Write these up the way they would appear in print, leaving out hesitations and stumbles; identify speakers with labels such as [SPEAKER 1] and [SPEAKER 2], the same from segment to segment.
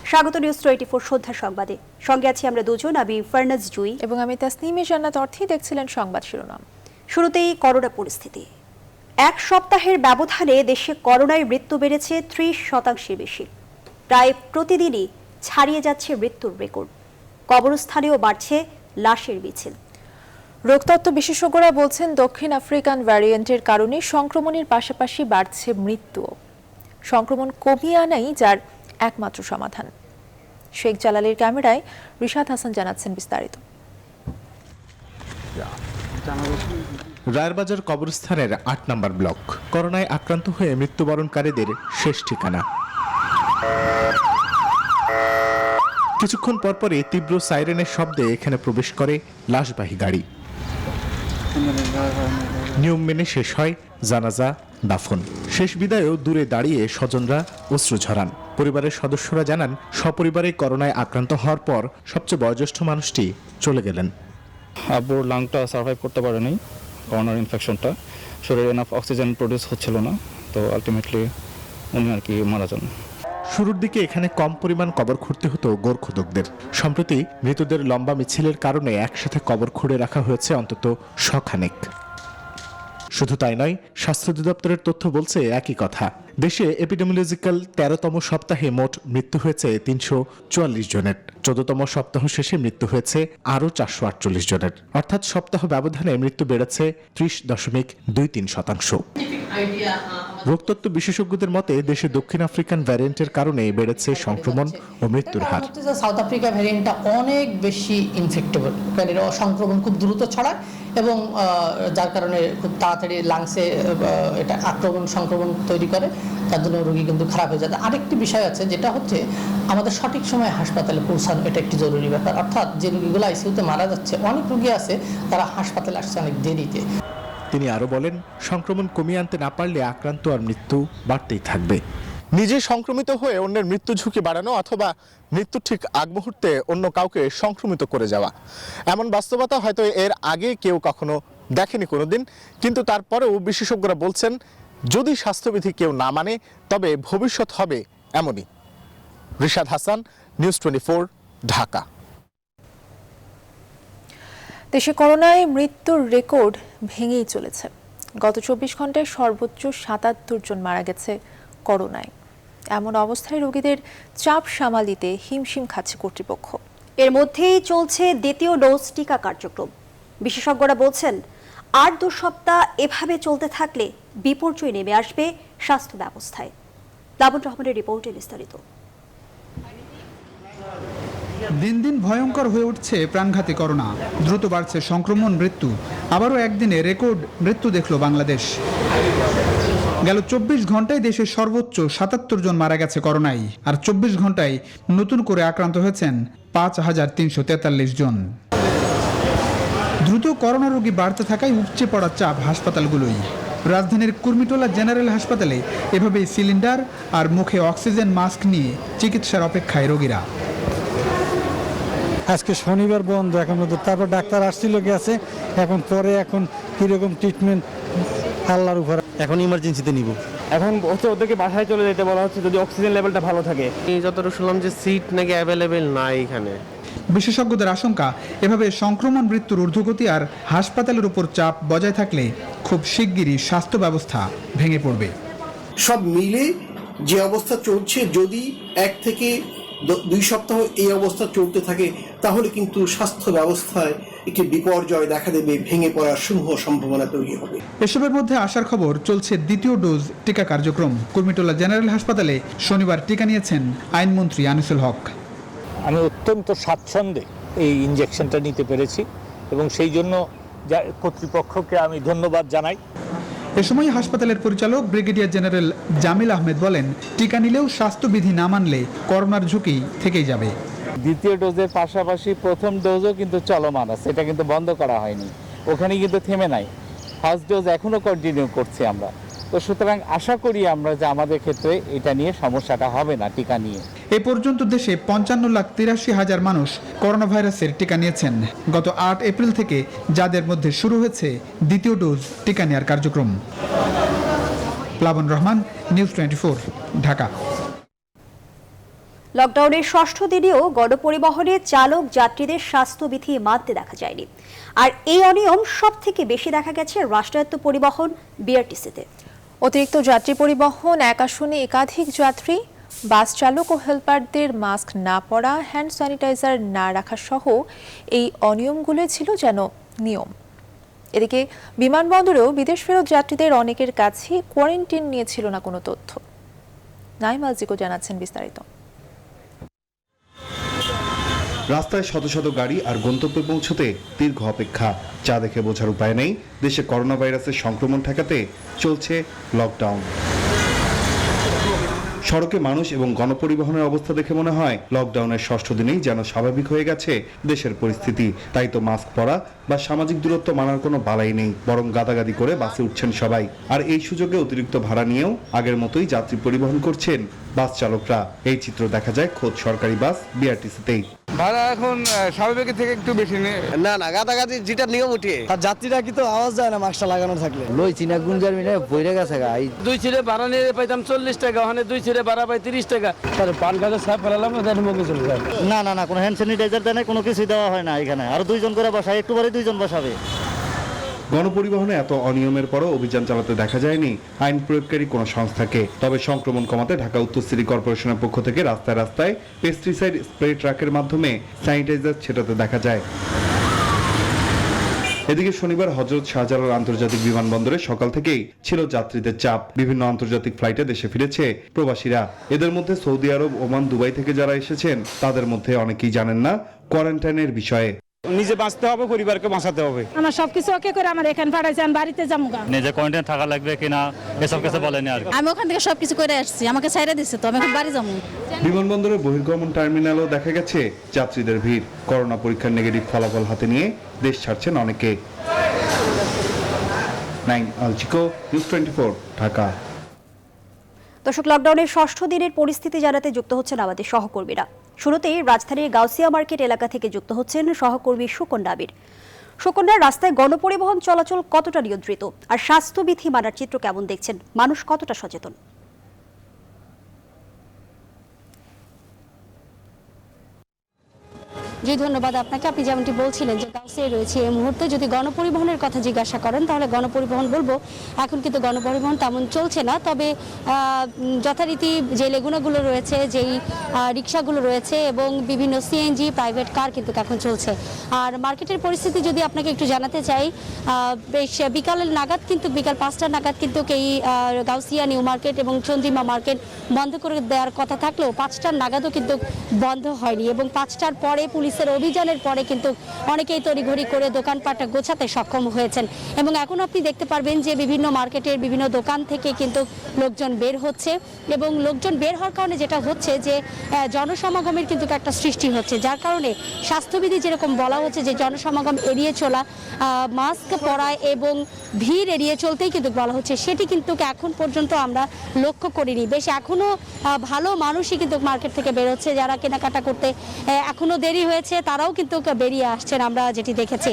[SPEAKER 1] স্বাগত নিউজ 24 সন্ধ্যা সংবাদে। সঙ্গে আছি আমরা দুজন, আমি ফারনাজ জুই
[SPEAKER 2] এবং আমি তাসনিমে জান্নাত। অর্থেই দেখছিলেন সংবাদ শিরোনাম।
[SPEAKER 1] শুরুতেই করোনা পরিস্থিতি। এক সপ্তাহের ব্যবধানে দেশে করোনায় মৃত্যু বেড়েছে 30% বেশি। প্রায় প্রতিদিনই ছাড়িয়ে যাচ্ছে মৃত্যুর রেকর্ড। কবরস্থানেও বাড়ছে লাশের মিছিল।
[SPEAKER 2] রোগতত্ত্ব বিশেষজ্ঞরা বলছেন, দক্ষিণ আফ্রিকান ভ্যারিয়েন্টের কারণে সংক্রমণের পাশাপাশি বাড়ছে মৃত্যুও। সংক্রমণ কমিয়ে আনাই যার একমাত্র সমাধান। শেখ জালালের ক্যামেরায় রিশাদ হাসান জানাচ্ছেন বিস্তারিত।
[SPEAKER 3] রায়েরবাজার কবরস্থানের ৮ নম্বর ব্লক করোনায় আক্রান্ত হয়ে মৃত্যুবরণকারীদের শেষ ঠিকানা। কিছুক্ষণ পরপরই তীব্র সাইরেনের শব্দে এখানে প্রবেশ করে লাশবাহী গাড়ি। নিয়ম মেনে শেষ হয় জানাজা, দাফন। শেষ বিদায়েও দূরে দাঁড়িয়ে স্বজনরা অশ্রু ঝরান। পরিবারের সদস্যরা জানান, সপরিবারে করোনায় আক্রান্ত হওয়ার পর সবচেয়ে বয়োজ্যেষ্ঠ মানুষটি চলে গেলেন।
[SPEAKER 4] আব্বুর লাংটা সার্ভাইভ করতে পারেনি, করোনার ইনফেকশনটা, শরীরে এনাফ অক্সিজেন প্রডিউস হচ্ছিল না, তো আলটিমেটলি উনি আর কি মারা যান।
[SPEAKER 3] শুরুর দিকে এখানে কম পরিমাণ কবর খুঁড়তে হতো গোরখোদকদের। সম্প্রতি মৃতদের লম্বা মিছিলের কারণে একসাথে কবর খুঁড়ে রাখা হয়েছে অন্তত 100 খানেক। শুধু তাই নয়, স্বাস্থ্য অধিদপ্তরের তথ্য বলছে একই কথা। দেশে এপিডেমিওলজিক্যাল 13তম সপ্তাহে মোট মৃত্যু হয়েছে 344 জনের। 14তম সপ্তাহ শেষে মৃত্যু হয়েছে আরও 448 জনের। অর্থাৎ সপ্তাহ ব্যবধানে মৃত্যু বেড়েছে 30.23%। রোগতত্ত্ব বিশেষজ্ঞদের মতে, দেশে দক্ষিণ আফ্রিকান ভ্যারিয়েন্টের কারণে বেড়েছে সংক্রমণ ও মৃত্যুর হার।
[SPEAKER 5] সাউথ আফ্রিকা ভ্যারিয়েন্টটা অনেক বেশি ইনফেক্টেবল, এর সংক্রমণ খুব দ্রুত ছড়ায় এবং যার কারণে খুব তাড়াতাড়ি লাংসে এটা সংক্রমণ তৈরি করে, তার জন্য রোগী কিন্তু খারাপ হয়ে যায়। আরেকটি বিষয় আছে, যেটা হচ্ছে আমাদের সঠিক সময়ে হাসপাতালে পৌঁছানো, এটা একটি জরুরি ব্যাপার। অর্থাৎ যে রোগীগুলো আইসিইউতে মারা যাচ্ছে, অনেক রোগী আছে তারা হাসপাতালে আসছে অনেক দেরিতে।
[SPEAKER 3] তিনি আরো বলেন, সংক্রমণ কমিয়ে আনতে না পারলে আক্রান্ত আর মৃত্যু বাড়তেই থাকবে। নিজে সংক্রমিত হয়ে অন্যের মৃত্যু ঝুঁকি বাড়ানো অথবা মৃত্যুর ঠিক আগ মুহূর্তে অন্য কাউকে সংক্রমিত করে যাওয়া, এমন বাস্তবতা হয়তো এর আগে কেউ কখনো দেখেনি কোনোদিন। কিন্তু তারপরেও বিশেষজ্ঞরা বলছেন, যদি স্বাস্থ্যবিধি কেউ না মানে তবে ভবিষ্যৎ হবে এমনই। রিশাদ হাসান, নিউজ 24, ঢাকা।
[SPEAKER 2] দেশে করোনায় মৃত্যুর রেকর্ড ভেঙেই চলেছে। গত 24 ঘন্টায় সর্বোচ্চ 77 জন মারা গেছে করোনায়। এমন অবস্থায় রোগীদের চাপ সামাল দিতে হিমশিম খাচ্ছে কর্তৃপক্ষ।
[SPEAKER 1] এর মধ্যেই চলছে দ্বিতীয় ডোজ টিকা কার্যক্রম। বিশেষজ্ঞরা বলছেন, 8-2 সপ্তাহ এভাবে চলতে থাকলে বিপর্যয় নেমে আসবে স্বাস্থ্য ব্যবস্থায়। লাবণ রহমানের রিপোর্টে বিস্তারিত।
[SPEAKER 6] দিন দিন ভয়ঙ্কর হয়ে উঠছে প্রাণঘাতী করোনা। দ্রুত বাড়ছে সংক্রমণ, মৃত্যু। আবারও একদিনে রেকর্ড মৃত্যু দেখল বাংলাদেশ। গেল 24 ঘন্টায় দেশের সর্বোচ্চ 77 জন মারা গেছে করোনায়, আর 24 ঘন্টায় নতুন করে আক্রান্ত হয়েছেন 5343 জন। দ্রুত করোনা রোগী বাড়তে থাকায় উপচে পড়া চাপ হাসপাতালগুলোই। রাজধানীর কুর্মিটোলা জেনারেল হাসপাতালে এভাবেই সিলিন্ডার আর মুখে অক্সিজেন মাস্ক নিয়ে চিকিৎসার অপেক্ষায় রোগীরা।
[SPEAKER 7] আজকে শনিবার বন্ধ, এখন তারপর ডাক্তার আসছিল গেছে, এখন কিরকম ট্রিটমেন্ট আল্লাহর উপর। এখন ইমার্জেন্সিতে নিব।
[SPEAKER 8] এখন হচ্ছে ওদেরকে বাসায় চলে যেতে বলা হচ্ছে যদি অক্সিজেন লেভেলটা ভালো থাকে।
[SPEAKER 9] যতটা শুনলাম যে সিট নাকি অ্যাভেলেবেল নাই এখানে।
[SPEAKER 6] বিশেষজ্ঞদের আশঙ্কা, এভাবে সংক্রমণ মৃত্যুর ঊর্ধ্বগতি আর হাসপাতালের উপর চাপ বজায় থাকলে খুব শিগগিরই স্বাস্থ্য ব্যবস্থা ভেঙে পড়বে।
[SPEAKER 10] সব মিলে যে অবস্থা চলছে, যদি 1 থেকে 2 সপ্তাহ এই অবস্থা চলতে থাকে, তাহলে কিন্তু স্বাস্থ্য ব্যবস্থায় একটি বিপর্যয় দেখা দেবে, ভেঙে পড়ার সমূহ সম্ভাবনা তৈরি হবে।
[SPEAKER 6] এসবের মধ্যে আসার খবর, চলছে দ্বিতীয় ডোজ টিকা কার্যক্রম। কুর্মিটোলা জেনারেল হাসপাতালে শনিবার টিকা নিয়েছেন আইনমন্ত্রী আনিসুল হক।
[SPEAKER 11] আমি অত্যন্ত স্বাচ্ছন্দ্যে এই ইনজেকশনটা নিতে পেরেছি এবং সেই জন্য কর্তৃপক্ষকে আমি ধন্যবাদ জানাই।
[SPEAKER 6] এ সময় হাসপাতালের পরিচালক ব্রিগেডিয়ার জেনারেল জামিল আহমেদ বলেন, টিকা নিলেও স্বাস্থ্যবিধি না মানলে করোনার ঝুঁকি থেকেই যাবে।
[SPEAKER 11] দ্বিতীয় ডোজের পাশাপাশি প্রথম ডোজও কিন্তু চলমান আছে, এটা কিন্তু বন্ধ করা হয়নি, ওখানে কিন্তু থেমে নাই। ফার্স্ট ডোজ এখনও কন্টিনিউ করছি আমরা। তো সুতরাং আশা করি আমরা যে আমাদের ক্ষেত্রে এটা নিয়ে সমস্যাটা হবে না টিকা নিয়ে।
[SPEAKER 6] এ পর্যন্ত দেশে 55,83,000 মানুষ করোনা ভাইরাসের টিকা নিয়েছেন। গত 8 এপ্রিল থেকে যাদের মধ্যে শুরু হয়েছে দ্বিতীয় ডোজ টিকা নেওয়ার কার্যক্রম। লাবণ রহমান, নিউজ 24, ঢাকা।
[SPEAKER 1] লকডাউনের ষষ্ঠ দিনেও গণপরিবহনে চালক যাত্রীদের স্বাস্থ্যবিধি মানতে দেখা যায়নি। আর এই অনিয়ম সবথেকে বেশি দেখা গেছে রাষ্ট্রায়ত্ত পরিবহন বিআরটিসিতে।
[SPEAKER 2] অতিরিক্ত যাত্রী পরিবহন, এক আসনে একাধিক যাত্রী, বাস চালক ও হেলপারদের মাস্ক না পরা, হ্যান্ড স্যানিটাইজার না রাখা সহ এই অনিয়মগুলো ছিল যেন নিয়ম। এদিকে বিমানবন্দরেও বিদেশ ফেরত যাত্রীদের অনেকের কাছে কোয়ারেন্টাইন নিয়ে ছিল না কোনো তথ্য। নাইম আজিকো জানাচ্ছেন বিস্তারিত।
[SPEAKER 12] রাস্তায় শত শত গাড়ি আর গন্তব্যে পৌঁছতে দীর্ঘ অপেক্ষা। যা দেখে বোঝার উপায় নেই, দেশে করোনা ভাইরাসের সংক্রমণ ঠেকাতে চলছে লকডাউন। সড়কে মানুষ এবং গণপরিবহনের অবস্থা দেখে মনে হয় লকডাউনের ষষ্ঠ দিনেই যেন স্বাভাবিক হয়ে গেছে দেশের পরিস্থিতি। তাই তো মাস্ক পরা বা সামাজিক দূরত্ব মানার কোনো বালাই নেই, বরং গাদাগাদি করে বাসে উঠছেন সবাই। আর এই সুযোগে অতিরিক্ত ভাড়া নিয়েও আগের মতোই যাত্রী পরিবহন করছেন বাস চালকরা। এই চিত্র দেখা যায় খোদ সরকারি বাস বিআরটিসিতেই।
[SPEAKER 11] ভাড়া এখন স্বাভাবিকের থেকে একটু বেশি নেই।
[SPEAKER 9] না গাদাগাদি যেটা নিয়ম উঠিয়ে
[SPEAKER 7] আর যাত্রীরা কি তো আওয়াজ যায় না মাস্কটা লাগানো থাকলে।
[SPEAKER 9] লই চিনা গুঞ্জার মিনে বইরে গেছে গাই।
[SPEAKER 8] 2 ছিঁড়ে ভাড়া নিয়ে পাইতাম 40 টাকা, ওখানে 2 ছিঁড়ে ভাড়া পাই 30 টাকা। তার পান কাজে সাফ ফেলালাম না, দেন মুখে চলে যায়।
[SPEAKER 7] না কোনো হ্যান্ড স্যানিটাইজার দেয় না, কোনো কিছুই দেওয়া হয় না এখানে। আর 2 জন করে বসায়, একটু পরে 2 জন বসাবে।
[SPEAKER 12] গণপরিবহনে এত অনিয়মের পরও অভিযান চালাতে দেখা যায়নি আইন প্রয়োগকারী কোনো সংস্থাকে। তবে সংক্রমণ কমাতে ঢাকা উত্তর সিটি কর্পোরেশনের পক্ষ থেকে রাস্তায় রাস্তায় পেস্টিসাইড স্প্রে ট্রাকের মাধ্যমে স্যানিটাইজার ছেটাতে দেখা যায়। এদিকে শনিবার হযরত শাহজালাল আন্তর্জাতিক বিমানবন্দরে সকাল থেকেই ছিল যাত্রীদের চাপ। বিভিন্ন আন্তর্জাতিক ফ্লাইটে দেশে ফিরেছে প্রবাসীরা। এদের মধ্যে সৌদি আরব, ওমান, দুবাই থেকে যারা এসেছেন তাদের মধ্যে অনেকেই জানেন না কোয়ারেন্টাইনের বিষয়ে।
[SPEAKER 8] নিজে বাঁচতে হবে, পরিবারকে বাঁচাতে হবে।
[SPEAKER 13] আমার সবকিছু ওকে করে আমার এখানে পাঠাইছে, আমি বাড়িতে যাবো।
[SPEAKER 4] নিজে কোয়ারেন্টাইন থাকা লাগবে কিনা এসব কিছু বলেনি আর।
[SPEAKER 13] আমি ওখান থেকে সবকিছু করে আসছি, আমাকে ছাইড়া দিচ্ছে, তো আমি এখন বাড়ি যাবো।
[SPEAKER 12] বিমানবন্দরের বহির্গমন টার্মিনালও দেখা গেছে যাত্রীদের ভিড়। করোনা পরীক্ষার নেগেটিভ ফলাফল হাতে নিয়ে দেশ ছাড়ছেন অনেকে। নাইম আজিকো, নিউজ 24, ঢাকা।
[SPEAKER 1] দর্শক, লকডাউনের ষষ্ঠ দিনের পরিস্থিতি জানাতে যুক্ত হচ্ছেন আমাদের সহকর্মীরা। শুরুতেই রাজধানীর গাউসিয়া মার্কেট এলাকা থেকে যুক্ত হচ্ছেন সহকর্মী সুকন্যা আবির। সুকন্যা, রাস্তায় গণপরিবহন চলাচল কতটা নিয়ন্ত্রিত, আর স্বাস্থ্যবিধি মানার চিত্র কেমন দেখছেন? মানুষ কতটা সচেতন?
[SPEAKER 13] জি, ধন্যবাদ আপনাকে। আপনি যেমনটি বলছিলেন যে গাউসিয়ায় রয়েছে এই মুহূর্তে, যদি গণপরিবহনের কথা জিজ্ঞাসা করেন তাহলে গণপরিবহন বলবো এখন কিন্তু গণপরিবহন তেমন চলছে না। তবে যথারীতি যে লেগুনাগুলো রয়েছে, যেই রিক্সাগুলো রয়েছে এবং বিভিন্ন সিএনজি প্রাইভেট কার কিন্তু এখন চলছে। আর মার্কেটের পরিস্থিতি যদি আপনাকে একটু জানাতে চাই, বেশ বিকালের নাগাদ কিন্তু বিকাল 5টা নাগাদ কিন্তু এই গাউসিয়া নিউ মার্কেট এবং চন্দ্রিমা মার্কেট বন্ধ করে দেওয়ার কথা থাকলেও 5টার নাগাদও কিন্তু বন্ধ হয়নি। এবং 5টার পরে পুলিশের অভিযানের পরে কিন্তু অনেকেই তড়িঘড়ি করে দোকানপাটটা গোছাতে সক্ষম হয়েছেন। এবং এখন আপনি দেখতে পারবেন যে বিভিন্ন মার্কেটের বিভিন্ন দোকান থেকে কিন্তু লোকজন বের হচ্ছে, এবং লোকজন বের হওয়ার কারণে যেটা হচ্ছে যে জনসমাগমের কিন্তু একটা সৃষ্টি হচ্ছে, যার কারণে স্বাস্থ্যবিধি যেরকম বলা হচ্ছে যে জনসমাগম এড়িয়ে চলা, মাস্ক পরা এবং ভিড় এড়িয়ে চলতেই কিন্তু বলা হচ্ছে, সেটি কিন্তু এখন পর্যন্ত আমরা লক্ষ্য করিনি। বেশ এখনও ভালো মানুষই কিন্তু মার্কেট থেকে বেরোচ্ছে, যারা কেনাকাটা করতে এখনও দেরি হয়েছে তারাও কিন্তু বেরিয়ে আসছেন, আমরা যেটি দেখেছি।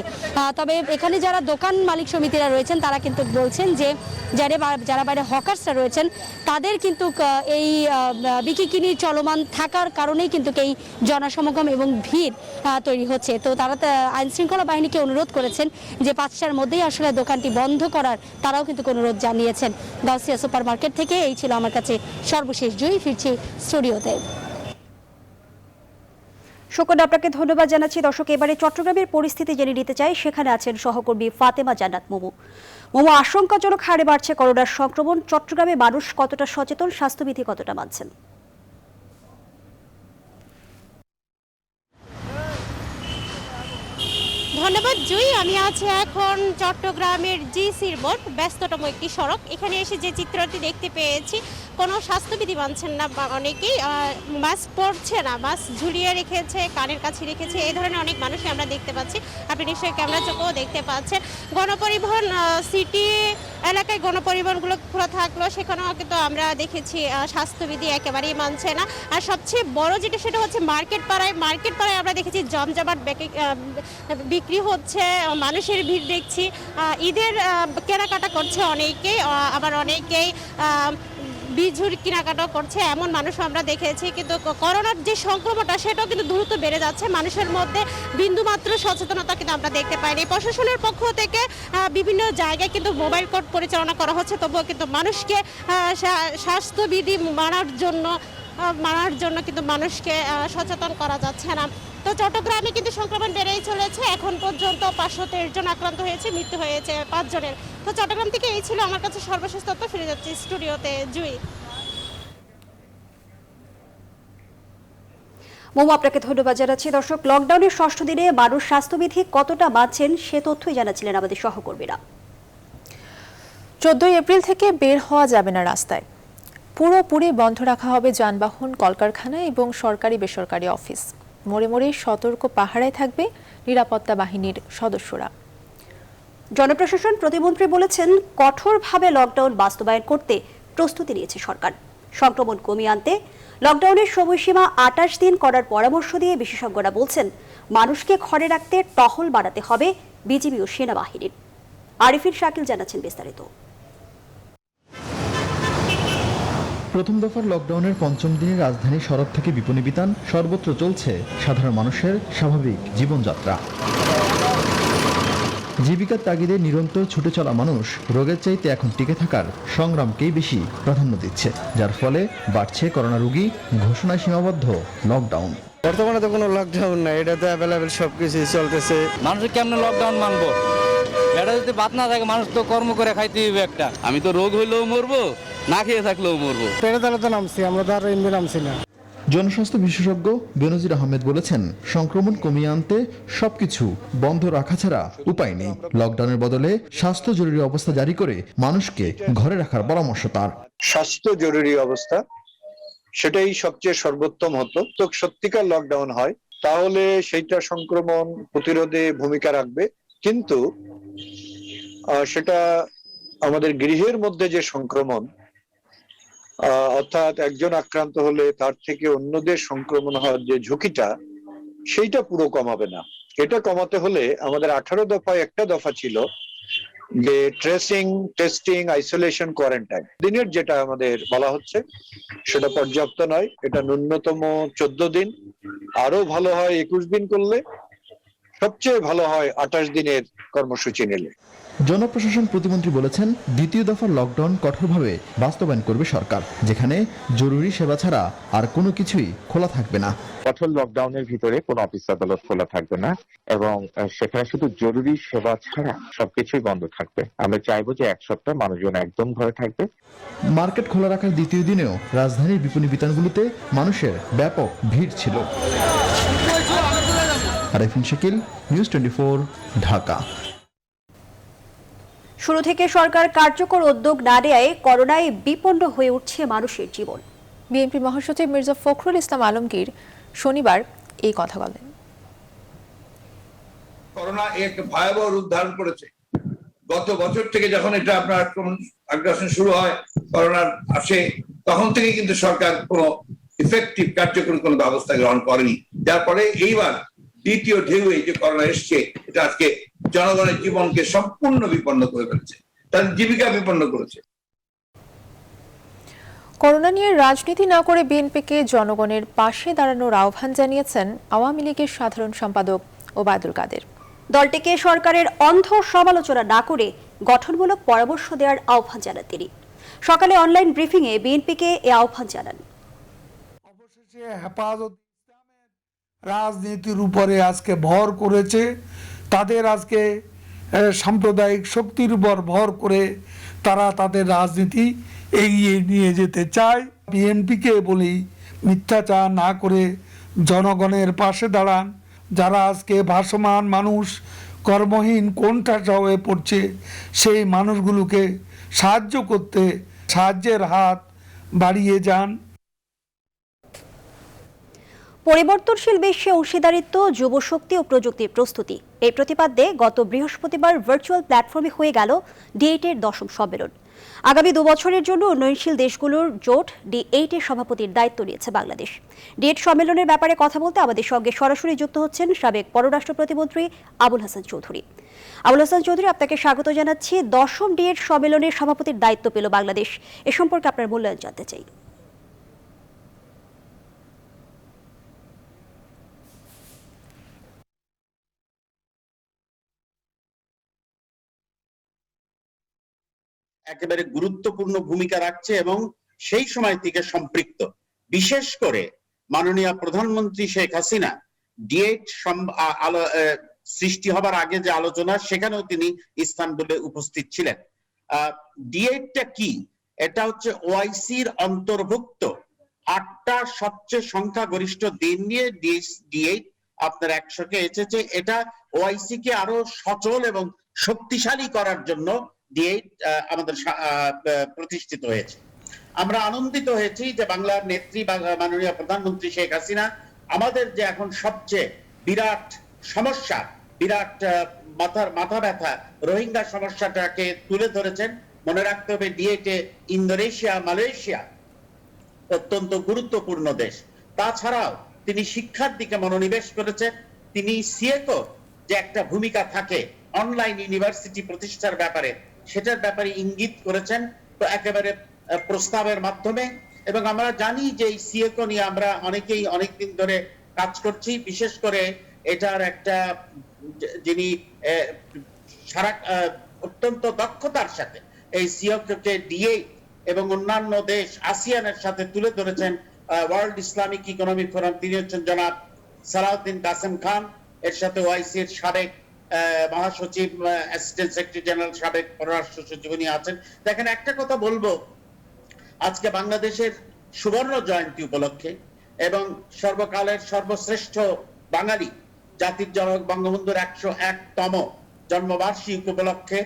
[SPEAKER 13] তবে এখানে যারা দোকান মালিক সমিতিরা রয়েছেন তারা কিন্তু বলছেন যে যারা বাইরে হকার্সরা রয়েছেন তাদের কিন্তু এই বিকিকিনি চলমান থাকার কারণেই কিন্তু এই জনসমাগম এবং ভিড় তৈরি হচ্ছে। তো তারা আইন শৃঙ্খলা বাহিনীকে অনুরোধ করেছেন যে 5টার মধ্যেই আসলে দোকানটি বন্ধ করার, তারাও কিন্তু অনুরোধ জানিয়েছেন। গাউসিয়া সুপার মার্কেট থেকে এই ছিল আমার কাছে সর্বশেষ। জয়ী, ফিরছি স্টুডিওতে।
[SPEAKER 1] সুকন্যা, আপনাকে ধন্যবাদ জানাচ্ছি। দর্শক, এবারে চট্টগ্রামের পরিস্থিতি জেনে নিতে চাই। সেখানে আছেন সহকর্মী ফাতেমা জান্নাত মোমো। মোমো, আশঙ্কাজনক হারে বাড়ছে করোনার সংক্রমণ। চট্টগ্রামে মানুষ কতটা সচেতন, স্বাস্থ্যবিধি কতটা মানছেন?
[SPEAKER 13] ধন্যবাদ জুই। আমি আছি এখন চট্টগ্রামের জিসির মোড়, ব্যস্ততম একটি সড়ক। এখানে এসে যে চিত্রটি দেখতে পেয়েছি, কোনো স্বাস্থ্যবিধি মানছেন না অনেকেই, মাস্ক পরছে না, মাস্ক ঝুলিয়ে রেখেছে, কানের কাছে রেখেছে, এই ধরনের অনেক মানুষই আমরা দেখতে পাচ্ছি। আপনি নিশ্চয়ই ক্যামেরা চোখেও দেখতে পাচ্ছেন। গণপরিবহন সিটি এলাকায় গণপরিবহনগুলো খোলা থাকলেও সেখানেও কিন্তু আমরা দেখেছি স্বাস্থ্যবিধি একেবারেই মানছে না। আর সবচেয়ে বড় যেটা সেটা হচ্ছে মার্কেট পাড়ায় আমরা দেখেছি জমজমাট বিক্রি হচ্ছে, মানুষের ভিড় দেখছি, ঈদের কেনাকাটা করছে অনেকেই, আবার অনেকেই বিঝুর কেনাকাটা করছে এমন মানুষ আমরা দেখেছি, কিন্তু করোনার যে সংক্রমণটা সেটাও কিন্তু দ্রুত বেড়ে যাচ্ছে। মানুষের মধ্যে বিন্দুমাত্র সচেতনতা কিন্তু আমরা দেখতে পাইনি। প্রশাসনের পক্ষ থেকে বিভিন্ন জায়গায় কিন্তু মোবাইল কোর্ট পরিচালনা করা হচ্ছে, তবুও কিন্তু মানুষকে স্বাস্থ্যবিধি মানার জন্য কিন্তু মানুষকে সচেতন করা যাচ্ছে না। তো চট্টগ্রামে কিন্তু সংক্রমণ বেড়েই চলেছে। এখন পর্যন্ত 523 জন আক্রান্ত হয়েছে, মৃত্যু হয়েছে 5 জনের। তো চট্টগ্রাম থেকে এই ছিল আমার কাছে সর্বশেষ তথ্য। ফিরে যাচ্ছি স্টুডিওতে। জুই।
[SPEAKER 1] মোমো, আপনাকে ধন্যবাদ জানাচ্ছি। দর্শক, লকডাউনের 6ষ্ঠ দিনে মানুষ স্বাস্থ্যবিধি কতটা মানছেন সে তথ্যই জানাচ্ছিলেন আমাদের সহকর্মীরা।
[SPEAKER 2] 14 এপ্রিল থেকে বের হওয়া যাবে না রাস্তায়। পুরোপুরি বন্ধ রাখা হবে যানবাহন, কলকারখানা এবং সরকারি বেসরকারি অফিস। মোড়ে মোড়ে সতর্ক পাহারায় থাকবে নিরাপত্তা বাহিনীর সদস্যরা।
[SPEAKER 1] জনপ্রশাসন প্রতিমন্ত্রী বলেছেন, কঠোরভাবে লকডাউন বাস্তবায়ন করতে প্রস্তুতি নিয়েছে সরকার। সংক্রমণ কমিয়ে আনতে লকডাউনের সময়সীমা 28 দিন করার পরামর্শ দিয়ে বিশেষজ্ঞরা বলছেন, মানুষকে ঘরে রাখতে টহল বাড়াতে হবে বিজিবি ও সেনাবাহিনীর। আরিফিন শাকিল জানাচ্ছেন বিস্তারিত।
[SPEAKER 14] প্রথম দফার লকডাউনের 5ম দিনে রাজধানী সড়ক থেকে বিপণী বিতান সর্বত্র চলছে সাধারণ মানুষের স্বাভাবিক জীবনযাত্রা। জীবিকার তাগিদে নিরন্তর ছুটে চলা মানুষ রোগের চাইতে এখন টিকে থাকার সংগ্রামকেই বেশি প্রাধান্য দিচ্ছে, যার ফলে বাড়ছে করোনা রোগী, ঘোষণায় সীমাবদ্ধ লকডাউন।
[SPEAKER 9] বর্তমানে তো কোনো লকডাউন নাই, এটা তো অ্যাভেলেবেল সবকিছু চলতেছে।
[SPEAKER 8] মানুষ কেমন লকডাউন মানবো? এটা যদি বাদ না থাকে মানুষ তো কর্ম করে খাইতে হবে একটা। আমি তো রোগ হইলেও মরবো, না খেয়ে থাকলেও মরবো।
[SPEAKER 7] পেরে তো নামছি, আমরা তো আর এমনি নামছি না।
[SPEAKER 14] জনস্বাস্থ্য বিশেষজ্ঞ বেনজির আহমেদ বলেছেন, সংক্রমণ কমিয়ে আনতে সবকিছু বন্ধ রাখা ছাড়া উপায় নেই। লকডাউনের বদলে স্বাস্থ্য জরুরি অবস্থা জারি করে মানুষকে ঘরে রাখার পরামর্শ তার।
[SPEAKER 15] স্বাস্থ্য জরুরি অবস্থা সেটাই সবচেয়ে সর্বোত্তম হতো। তো সত্যিকার লকডাউন হয় তাহলে সেইটা সংক্রমণ প্রতিরোধে ভূমিকা রাখবে, কিন্তু সেটা আমাদের গৃহের মধ্যে যে সংক্রমণ, অর্থাৎ একজন আক্রান্ত হলে তার থেকে অন্যদের সংক্রমণ হওয়ার যে ঝুঁকিটা, সেইটা পুরো কমাবে না। এটা কমাতে হলে আমাদের 18 দফায় একটা দফা ছিল যে ট্রেসিং, টেস্টিং, আইসোলেশন, কোয়ারেন্টাইন। দিনের যেটা আমাদের বলা হচ্ছে সেটা পর্যাপ্ত নয়, এটা ন্যূনতম 14 দিন। আরো ভালো হয় 21 দিন করলে, সবচেয়ে ভালো হয় 28 দিনের কর্মসূচি নিলে।
[SPEAKER 14] জনপ্রশাসন প্রতিমন্ত্রী বলেছেন, দ্বিতীয় দফার লকডাউন কঠোরভাবে বাস্তবায়ন করবে সরকার, যেখানে জরুরি সেবা ছাড়া আর কোনো কিছুই খোলা থাকবে না।
[SPEAKER 16] কঠোর লকডাউনের ভিতরে কোনো অফিস আদালত খোলা থাকবে না এবং সেখানে শুধু জরুরি সেবা ছাড়া সবকিছুই বন্ধ থাকবে। আমরা চাইবো যে 1 সপ্তাহ মানুষজন একদম ঘরে থাকবে।
[SPEAKER 14] মার্কেট খোলা রাখার দ্বিতীয় দিনেও রাজধানীর বিপণী বিতানগুলোতে মানুষের ব্যাপক ভিড় ছিল। আরিফিন শাকিল, নিউজ 24, ঢাকা।
[SPEAKER 1] শুরু থেকে সরকার কার্যকর উদ্যোগ না নেয় করোনায় বিপন্ন হয়ে উঠছে মানুষের জীবন।
[SPEAKER 2] বিএনপি মহাসচিব মির্জা ফখরুল ইসলাম আলমগীর শনিবার এই কথা বলেন।
[SPEAKER 17] করোনা এক ভয়াবহ রূপ ধারণ করেছে। গত বছর থেকে যখন এটা আপনার আগ্রাসন শুরু হয়, করোনার আসে, তখন থেকে কিন্তু সরকার কোনো ইফেক্টিভ কার্যকরী কোনো ব্যবস্থা গ্রহণ করেনি। যার ফলে এইবার দ্বিতীয় ঢেউ এই যে করোনা এসছে, এটা আজকে জনগণের জীবনকে সম্পূর্ণ বিপন্ন করে ফেলেছে, তাদের জীবিকা বিপন্ন করেছে।
[SPEAKER 2] করোনা নিয়ে রাজনীতি না করে বিএনপিকে জনগণের পাশে দাঁড়ানোর আহ্বান জানিয়েছেন আওয়ামী লীগের সাধারণ সম্পাদক ওবায়দুল কাদের।
[SPEAKER 1] দলটিকে সরকারের অন্ধ সমালোচনা না করে গঠনমূলক পরামর্শ দেওয়ার আহ্বান জানান তিনি। সকালে অনলাইন ব্রিফিংয়ে বিএনপিকে এ আহ্বান জানান।
[SPEAKER 18] অবশেষে হেফাজত রাজনীতির উপরে আজকে ভর করেছে, তাদের আজকে সাম্প্রদায়িক শক্তির উপর ভর করে তারা তাদের রাজনীতি এগিয়ে নিয়ে যেতে চায়। বিএনপিকে বলি, মিথ্যাচার না করে জনগণের পাশে দাঁড়ান। যারা আজকে ভাসমান মানুষ, কর্মহীন, কোণঠাসা হয়ে পড়ছে, সেই মানুষগুলোকে সাহায্য করতে সাহায্যের হাত বাড়িয়ে যান।
[SPEAKER 1] পরিবর্তনশীল বিশ্বে অংশীদারিত্ব, যুবশক্তি ও প্রযুক্তির প্রস্তুতি, এই প্রতিপাদ্যে গত বৃহস্পতিবার ভার্চুয়াল প্ল্যাটফর্মে হয়ে গেল D8 এর 10ম সম্মেলন। আগামী 2 বছরের জন্য উন্নয়নশীল দেশগুলোর জোট D8 এর সভাপতির দায়িত্ব নিয়েছে বাংলাদেশ। D8 সম্মেলনের ব্যাপারে কথা বলতে আমাদের সঙ্গে সরাসরি যুক্ত হচ্ছেন সাবেক পররাষ্ট্র প্রতিমন্ত্রী আবুল হাসান চৌধুরী। আবুল হাসান চৌধুরী, আপনাকে স্বাগত জানাচ্ছি। 10ম D8 সম্মেলনের সভাপতির দায়িত্ব পেল বাংলাদেশ, এ সম্পর্কে আপনার মূল্যায়ন জানতে চাই।
[SPEAKER 19] একেবারে গুরুত্বপূর্ণ ভূমিকা রাখছে এবং সেই সময় থেকে সম্পৃক্ত। বিশেষ করে মাননীয় প্রধানমন্ত্রী শেখ হাসিনা D8 সৃষ্টি হবার আগে যে আলোচনা, সেখানেও তিনি ইস্তানবুলে উপস্থিত ছিলেন। D8টা কি? এটা হচ্ছে ওআইসির অন্তর্ভুক্ত 8টা সবচেয়ে সংখ্যাগরিষ্ঠ দিন নিয়ে D8 আপনার 100-কে এসেছে। এটা ওআইসি কে আরো সচল এবং শক্তিশালী করার জন্য D8 আমাদের প্রতিষ্ঠিত হয়েছে। আমরা আনন্দিত হয়েছি যে বাংলার নেত্রী মাননীয় প্রধানমন্ত্রী শেখ হাসিনা আমাদের যে এখন সবচেয়ে বিরাট সমস্যা, বিরাট মাথা ব্যথা রোহিঙ্গা সমস্যাটাকে তুলে ধরেছেন। মনে রাখতে হবে D8 ইন্দোনেশিয়া, মালয়েশিয়া অত্যন্ত গুরুত্বপূর্ণ দেশ। তাছাড়াও তিনি শিক্ষার দিকে মনোনিবেশ করেছেন। তিনি সিএকো যে একটা ভূমিকা থাকে অনলাইন ইউনিভার্সিটি প্রতিষ্ঠার ব্যাপারে, সেটার ব্যাপারে ইঙ্গিত করেছেন তো একেবারে প্রস্তাবের মাধ্যমে। এবং আমরা জানি যে এই সিএকো নিয়ে আমরা অনেকেই অনেকদিন ধরে কাজ করছি। বিশেষ করে এটার একটা যিনি সারা অত্যন্ত দক্ষতার সাথে এই সিএকোকে D8 এবং অন্যান্য দেশ আসিয়ানের সাথে তুলে ধরেছেন ওয়ার্ল্ড ইসলামিক ইকোনমিক ফোরাম, তিনি হচ্ছেন জনাব সালাউদ্দিন কাসেম খান। এর সাথে ওআইসি এর সাবেক মহাসচিব, অ্যাসিস্ট্যান্ট সেক্রেটারি জেনারেল, সাবেক পররাষ্ট্র সচিব উনি আছেন। দেখেন, একটা কথা বলবো, আজকে বাংলাদেশের সুবর্ণ জয়ন্তী উপলক্ষে এবং সর্বকালের সর্বশ্রেষ্ঠ বাঙালি জাতির জনক বঙ্গবন্ধুর 101তম জন্মবার্ষিকী উপলক্ষে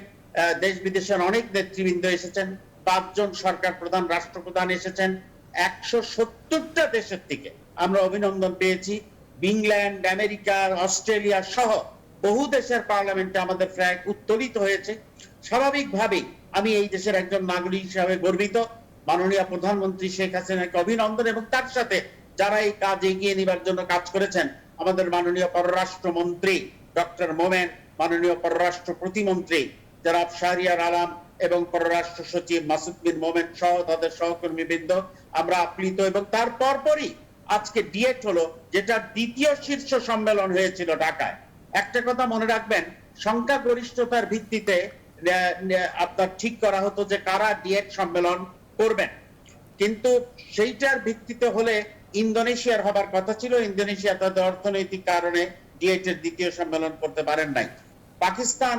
[SPEAKER 19] দেশ বিদেশের অনেক নেতৃবৃন্দ এসেছেন। 5 জন সরকার প্রধান, রাষ্ট্রপ্রধান এসেছেন। 170টা দেশের থেকে আমরা অভিনন্দন পেয়েছি। ইংল্যান্ড, আমেরিকা, অস্ট্রেলিয়া সহ বহু দেশের পার্লামেন্টে আমাদের ফ্ল্যাগ উত্তোলিত হয়েছে। স্বাভাবিকভাবেই আমি এই দেশের একজন নাগরিক হিসাবে গর্বিত। মাননীয় প্রধানমন্ত্রী শেখ হাসিনাকে অভিনন্দন, এবং তার সাথে যারা এই কাজ এগিয়ে নেবার জন্য কাজ করেছেন, আমাদের মাননীয় পররাষ্ট্রমন্ত্রী ডক্টর মোমেন, মাননীয় পররাষ্ট্র প্রতিমন্ত্রী জনাব শাহরিয়ার আলম এবং পররাষ্ট্র সচিব মাসুদ বিন মোমেন সহ তাদের সহকর্মীবৃন্দ, আমরা আপ্লুত। এবং তার পরপরই আজকে D8 হলো, যেটা দ্বিতীয় শীর্ষ সম্মেলন হয়েছিল ঢাকায়। একটা কথা মনে রাখবেন, সংখ্যাগরিষ্ঠতার ভিত্তিতে আপনার ঠিক করা হতো যে কারা D8 সম্মেলন করবেন, কিন্তু সেইটার ভিত্তিতে হলে ইন্দোনেশিয়ার হবার কথা ছিল। ইন্দোনেশিয়া তাদের অর্থনৈতিক কারণে D8 এর দ্বিতীয় সম্মেলন করতে পারেন নাই। পাকিস্তান।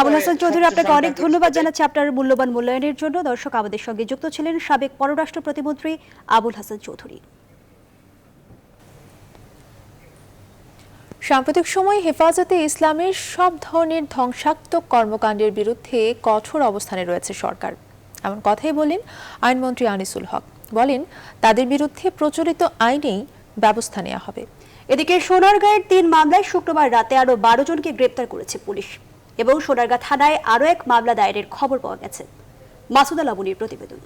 [SPEAKER 1] আবুল হাসান চৌধুরী, আপনাকে অনেক ধন্যবাদ জানাচ্ছি আপনার মূল্যবান মূল্যায়নের জন্য। দর্শক, আমাদের সঙ্গে যুক্ত ছিলেন সাবেক পররাষ্ট্র প্রতিমন্ত্রী আবুল হাসান চৌধুরী।
[SPEAKER 2] সাম্প্রতিক সময়ে হেফাজতে ইসলামের সব ধরনের ধ্বংসাত্মক কর্মকাণ্ডের বিরুদ্ধে কঠোর অবস্থানে রয়েছে সরকার, এমন কথাই বলেন আইনমন্ত্রী আনিসুল হক। বলেন, তাদের বিরুদ্ধে প্রচলিত আইনেই ব্যবস্থা নেওয়া হবে।
[SPEAKER 1] এদিকে সোনারগাঁয়ের 3 মামলায় শুক্রবার রাতে আরো 12 জনকে গ্রেপ্তার করেছে পুলিশ, এবং সোনারগাঁ থানায় আরো এক মামলা দায়েরের খবর পাওয়া গেছে। মাসুদা লাবণীর প্রতিবেদন।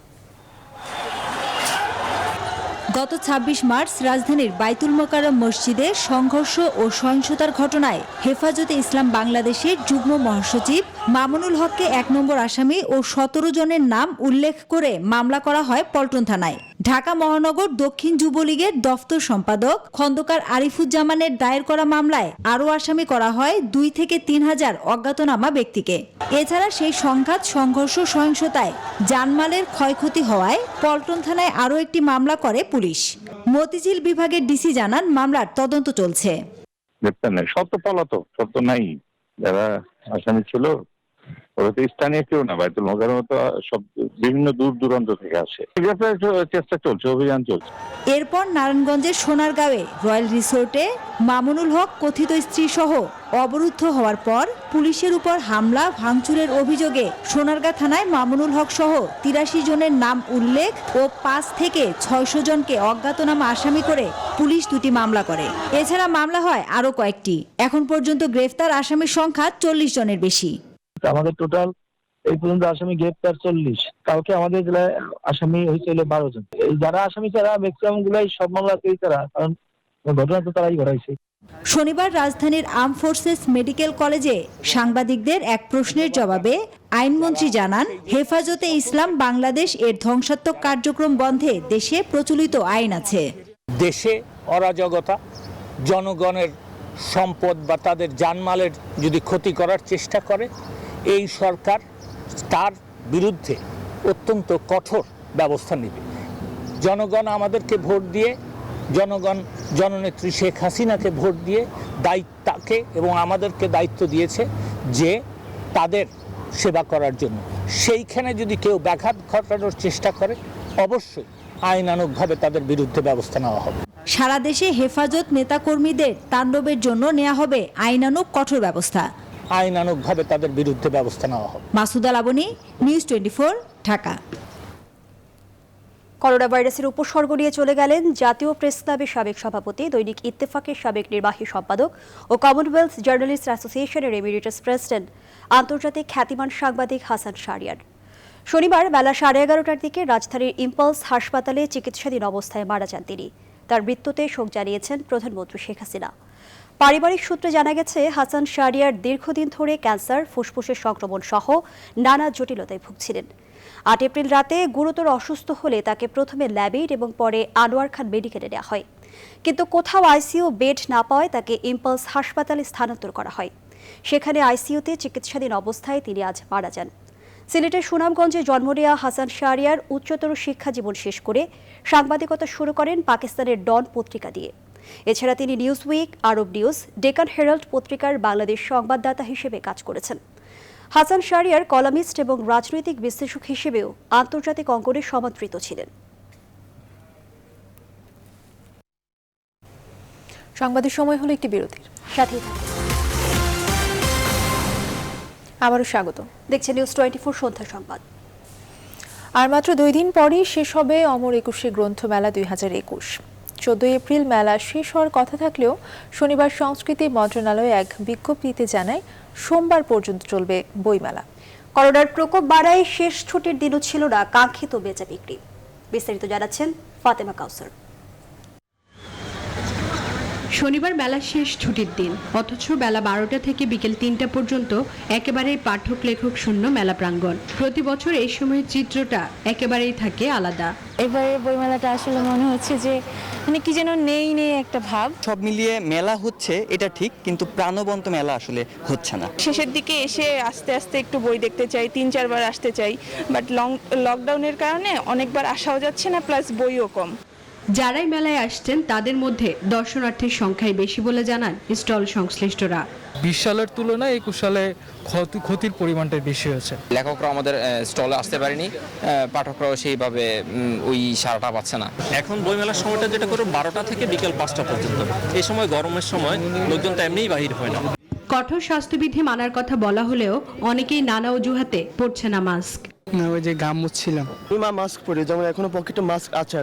[SPEAKER 20] গত 26 মার্চ রাজধানীর বাইতুল মোকাররম মসজিদে সংঘর্ষ ও সহিংসতার ঘটনায় হেফাজতে ইসলাম বাংলাদেশের যুগ্ম মহাসচিব মামুনুল হককে 1 নম্বর আসামি ও 17 জনের নাম উল্লেখ করে মামলা করা হয় পল্টন থানায়। ঢাকা মহানগর দক্ষিণ যুবলীগের দফতর সম্পাদক খন্দকার আরিফুজ্জামানের দায়ের করা মামলায় আরও আসামি করা হয় 2 থেকে 3 হাজার অজ্ঞাতনামা ব্যক্তিকে। এছাড়া সেই সংঘাত, সংঘর্ষ, সহিংসতায় জানমালের ক্ষয়ক্ষতি হওয়ায় পল্টন থানায় আরও একটি মামলা করে পুলিশ। মতিঝিল বিভাগের ডিসি জানান, মামলার তদন্ত চলছে।
[SPEAKER 16] সব তো পলাতক, সব তো নাই। যারা আসামি ছিল ওরা তো স্থানীয় কেউ না, বাইতুল মোকাররমে তো সব বিভিন্ন দূর দূরান্ত থেকে আসে। চেষ্টা চলছে, অভিযান চলছে।
[SPEAKER 20] এরপর নারায়ণগঞ্জের সোনারগাঁওয়ে রয়্যাল রিসোর্টে মামুনুল হক কথিত স্ত্রী সহ অবরুদ্ধ হওয়ার পর পুলিশের উপর হামলা ভাঙচুরের অভিযোগে সোনারগাঁ থানায় মামুনুল হক সহ 83 জনের নাম উল্লেখ ও 5 থেকে 600 জনকে অজ্ঞাতনামা আসামি করে পুলিশ 2টি মামলা করে। এছাড়া মামলা হয় আরো কয়েকটি। এখন পর্যন্ত গ্রেফতার আসামির সংখ্যা 40 জনের বেশি।
[SPEAKER 16] আমাদের টোটাল
[SPEAKER 21] এই পর্যন্ত আসামি গ্রেপ্তার 40। কালকে আমাদের জেলায় আসামি হয়েছিল 12 জন। যারা আসামি তারা ম্যাক্সিমাম গুলাই সব মামলাতেই তারা, কারণ ঘটনা তো তারাই ঘটাইছে।
[SPEAKER 20] শনিবার রাজধানীর আর্ম ফোর্সেস মেডিকেল কলেজে সাংবাদিকদের এক প্রশ্নের জবাবে আইনমন্ত্রী জানান, হেফাজতে ইসলাম বাংলাদেশ এর ধ্বংসাত্মক কার্যক্রম বন্ধে দেশে প্রচলিত আইন আছে।
[SPEAKER 22] দেশে অরাজকতা, জনগণের সম্পদ বা তাদের জানমালের যদি ক্ষতি করার চেষ্টা করে, এই সরকার তার বিরুদ্ধে অত্যন্ত কঠোর ব্যবস্থা নেবে। জনগণ আমাদেরকে ভোট দিয়ে, জনগণ জননেত্রী শেখ হাসিনাকে ভোট দিয়ে দায়িত্বকে এবং আমাদেরকে দায়িত্ব দিয়েছে যে তাদের সেবা করার জন্য। সেইখানে যদি কেউ ব্যাঘাত ঘটানোর চেষ্টা করে, অবশ্যই আইনানুগভাবে তাদের বিরুদ্ধে ব্যবস্থা নেওয়া হবে।
[SPEAKER 20] সারা দেশে হেফাজত নেতাকর্মীদের তাণ্ডবের জন্য নেওয়া হবে আইনানুগ কঠোর ব্যবস্থা।
[SPEAKER 22] আইনানুগভাবে তাদের বিরুদ্ধে ব্যবস্থা নেওয়া হবে।
[SPEAKER 20] মাসুদা লাবনী, নিউজ 24, ঢাকা।
[SPEAKER 1] করোনা ভাইরাসের উপসর্গ নিয়ে চলে গেলেন জাতীয় প্রেস ক্লাবের সাবেক সভাপতি, দৈনিক ইত্তেফাকের সাবেক নির্বাহী সম্পাদক ও কমনওয়েলথ জার্নালিস্ট অ্যাসোসিয়েশনের এমিরিটাস প্রেসিডেন্ট, আন্তর্জাতিক খ্যাতিমান সাংবাদিক হাসান শাহরিয়ার। শনিবার বেলা 11:30টার দিকে রাজধানীর ইম্পালস হাসপাতালে চিকিৎসাধীন অবস্থায় মারা যান তিনি। তার মৃত্যুতে শোক জানিয়েছেন প্রধানমন্ত্রী শেখ হাসিনা। পারিবারিক সূত্রে জানা গেছে, হাসান শাহরিয়ার দীর্ঘদিন ধরে ক্যান্সার, ফুসফুসের সংক্রমণ সহ নানা জটিলতায় ভুগছিলেন। 8 এপ্রিল রাতে গুরুতর অসুস্থ হলে তাকে প্রথমে ল্যাবেইড এবং পরে আনোয়ার খান মেডিকেলে নেওয়া হয়, কিন্তু কোথাও আইসিইউ বেড না পাওয়ায় তাকে ইম্পালস হাসপাতালে স্থানান্তর করা হয়। সেখানে আইসিইউতে চিকিৎসাধীন অবস্থায় তিনি আজ মারা যান। সিলেটের সুনামগঞ্জে জন্ম নেওয়া হাসান শাহরিয়ার উচ্চতর শিক্ষা জীবন শেষ করে সাংবাদিকতা শুরু করেন পাকিস্তানের ডন পত্রিকা দিয়ে। এছাড়া তিনি নিউজ উইক, আরব নিউজ, ডেকান হেরাল্ড পত্রিকার বাংলাদেশ সংবাদদাতা হিসেবে কাজ করেছেন। হাসান শাহরিয়ার কলামিস্ট এবং রাজনৈতিক বিশ্লেষক হিসেবেও আন্তর্জাতিক অঙ্গনে সমাদৃত ছিলেন।
[SPEAKER 2] সংবাদের সময় হলো একটি বিরতির।
[SPEAKER 1] সাথে
[SPEAKER 2] আবারও স্বাগত।
[SPEAKER 1] দেখছেন নিউজ 24 সন্ধ্যা সংবাদ।
[SPEAKER 2] আর মাত্র 2 দিন পরেই শেষ হবে অমর একুশে গ্রন্থমেলা 2021। 14 এপ্রিল মেলা শেষ হওয়ার কথা থাকলেও শনিবার সংস্কৃতি মন্ত্রণালয় এক বিজ্ঞপ্তিতে জানায়, সোমবার পর্যন্ত চলবে বইমেলা।
[SPEAKER 1] করোনার প্রকোপ বাড়ায় শেষ ছুটির দিনও ছিল না কাঙ্ক্ষিত বেচা বিক্রি। বিস্তারিত জানাচ্ছেন ফাতেমা কাউসার।
[SPEAKER 23] শনিবার মেলা শেষ ছুটির দিন, অথচ বেলা 12টা থেকে বিকেল 3টা পর্যন্ত একেবারেই পাঠক লেখক শূন্য মেলা প্রাঙ্গণ। প্রতি বছর এই সময়ের চিত্রটা একেবারেই থাকে আলাদা।
[SPEAKER 24] এবারে বইমেলাটা আসলে মনে হচ্ছে যে মানে কি যেন নেই একটা ভাব।
[SPEAKER 25] সব মিলিয়ে মেলা হচ্ছে এটা ঠিক, কিন্তু প্রাণবন্ত মেলা আসলে হচ্ছে না।
[SPEAKER 26] শেষের দিকে এসে আস্তে আস্তে একটু বই দেখতে চাই, 3-4 বার আসতে চাই, বাট লকডাউনের কারণে অনেকবার আসাও যাচ্ছে না, প্লাস বইও কম।
[SPEAKER 23] যারাই মেলায় আসছেন তাদের মধ্যে দর্শনার্থীর সংখ্যাই বেশি বলে জানান স্টল সংশ্লিষ্টরা।
[SPEAKER 27] 20 সালের তুলনায় 21 সালে ক্ষতির পরিমাণটা বেশি হয়েছে।
[SPEAKER 28] লেখকরা আমাদের স্টলে আসতে পারেনি, পাঠকরাও সেইভাবে ওই সারাটা পাচ্ছে না।
[SPEAKER 29] এখন বইমেলার সময়টা যেটা করে 12টা থেকে বিকেল 5টা পর্যন্ত। এই সময় গরমের সময় লোকজন তো এমনিই বাহির হয় না।
[SPEAKER 23] কঠোর স্বাস্থ্যবিধি মানার কথা বলা হলেও অনেকেই নানা অজুহাতে পরছে না মাস্ক।
[SPEAKER 7] ওই যে গাম মুছছিলাম, মাস্ক পরে, যেমন এখনো পকেটে মাস্ক আছে।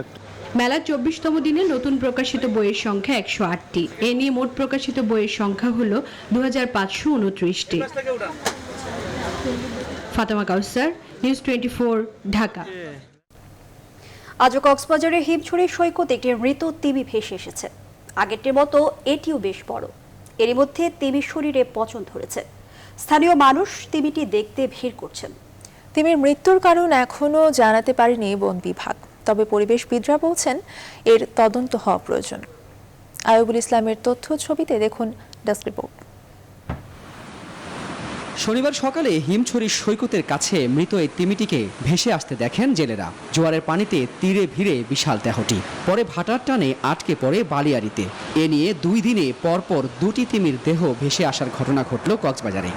[SPEAKER 23] মেলার 24তম দিনে নতুন প্রকাশিত বইয়ের সংখ্যা 108টি। এ নিয়ে মোট প্রকাশিত বইয়ের সংখ্যা হল 2529টি। ফাতেমা কাউসার, নিউজ 24, ঢাকা।
[SPEAKER 1] আজও কক্সবাজারের হিমছড়ি সৈকতে একটি মৃত তিমি ভেসে এসেছে। আগেরটির মতো এটিও বেশ বড়। এরই মধ্যে তিমির শরীরে পচন ধরেছে। স্থানীয় মানুষ তিমিটি দেখতে ভিড় করছেন।
[SPEAKER 2] তিমির মৃত্যুর কারণ এখনও জানাতে পারেনি বন বিভাগ, তবে পরিবেশবিদরা বলছেন এর তদন্ত হওয়া প্রয়োজন। আয়ুবুল ইসলামের তথ্য ছবিতে দেখুন ডেস্ক রিপোর্ট।
[SPEAKER 30] শনিবার সকালে হিমছড়ি সৈকতের কাছে মৃত এই তিমিটিকে ভেসে আসতে দেখেন জেলেরা। জোয়ারের পানিতে তীরে ভিড়ে বিশাল দেহটি পরে ভাটার টানে আটকে পড়ে বালিয়াড়িতে। এ নিয়ে 2 দিনে পরপর 2টি তিমির দেহ ভেসে আসার ঘটনা ঘটল কক্সবাজারে।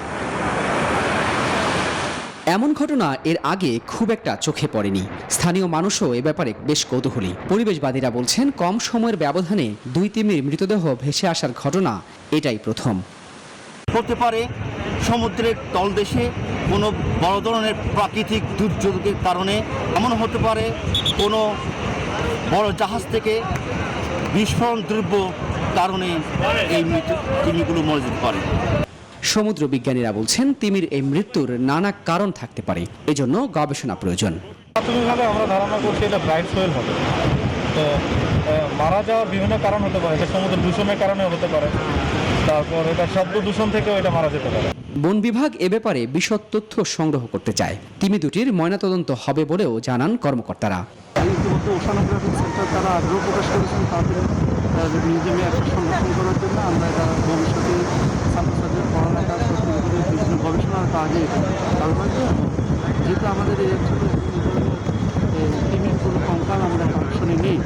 [SPEAKER 30] এমন ঘটনা এর আগে খুব একটা চোখে পড়েনি। স্থানীয় মানুষও এ ব্যাপারে বেশ কৌতূহলী। পরিবেশবাদীরা বলছেন, কম সময়ের ব্যবধানে 2 তিমির মৃতদেহ ভেসে আসার ঘটনা এটাই প্রথম।
[SPEAKER 31] হতে পারে সমুদ্রের তলদেশে কোনো বড় ধরনের প্রাকৃতিক দুর্যোগের কারণে, এমন হতে পারে কোনো বড় জাহাজ থেকে বিস্ফোরণ দ্রব্য কারণে এই তিমিগুলো মরে যেতে পারে।
[SPEAKER 30] সমুদ্র বিজ্ঞানীরা বলছেন তিমির এই মৃত্যুর নানা কারণ থাকতে পারে, এজন্য গবেষণা প্রয়োজন।
[SPEAKER 27] প্রাথমিকভাবে আমরা ধারণা করছি এটা ব্রাইট সোয়েল হবে। তো মারা যাওয়ার বিভিন্ন কারণ হতে পারে, এটা সমুদ্র দূষণের কারণে হতে পারে, তারপর এটা শব্দ দূষণ থেকেও এটা মারা যেতে পারে।
[SPEAKER 30] বন বিভাগ এ ব্যাপারে বিশদ তথ্য সংগ্রহ করতে চায়। তিমি দুটির ময়নাতদন্ত হবে বলেও জানান কর্মকর্তারা।
[SPEAKER 21] ইতিমধ্যে ওশানোগ্রাফিক সেন্টার তারা আগ্রহ প্রকাশ করেছেন তাদের মিউজিয়ামে একটা সংরক্ষণ করার জন্য। আমরা এটা ভবিষ্যতে ছাত্রছাত্রীদের পড়ালেখা বিভিন্ন গবেষণার কাজে কারণ যেহেতু আমাদের এই অঞ্চলে তিমির কোনো কঙ্কাল আমরা কালেকশনে নেই।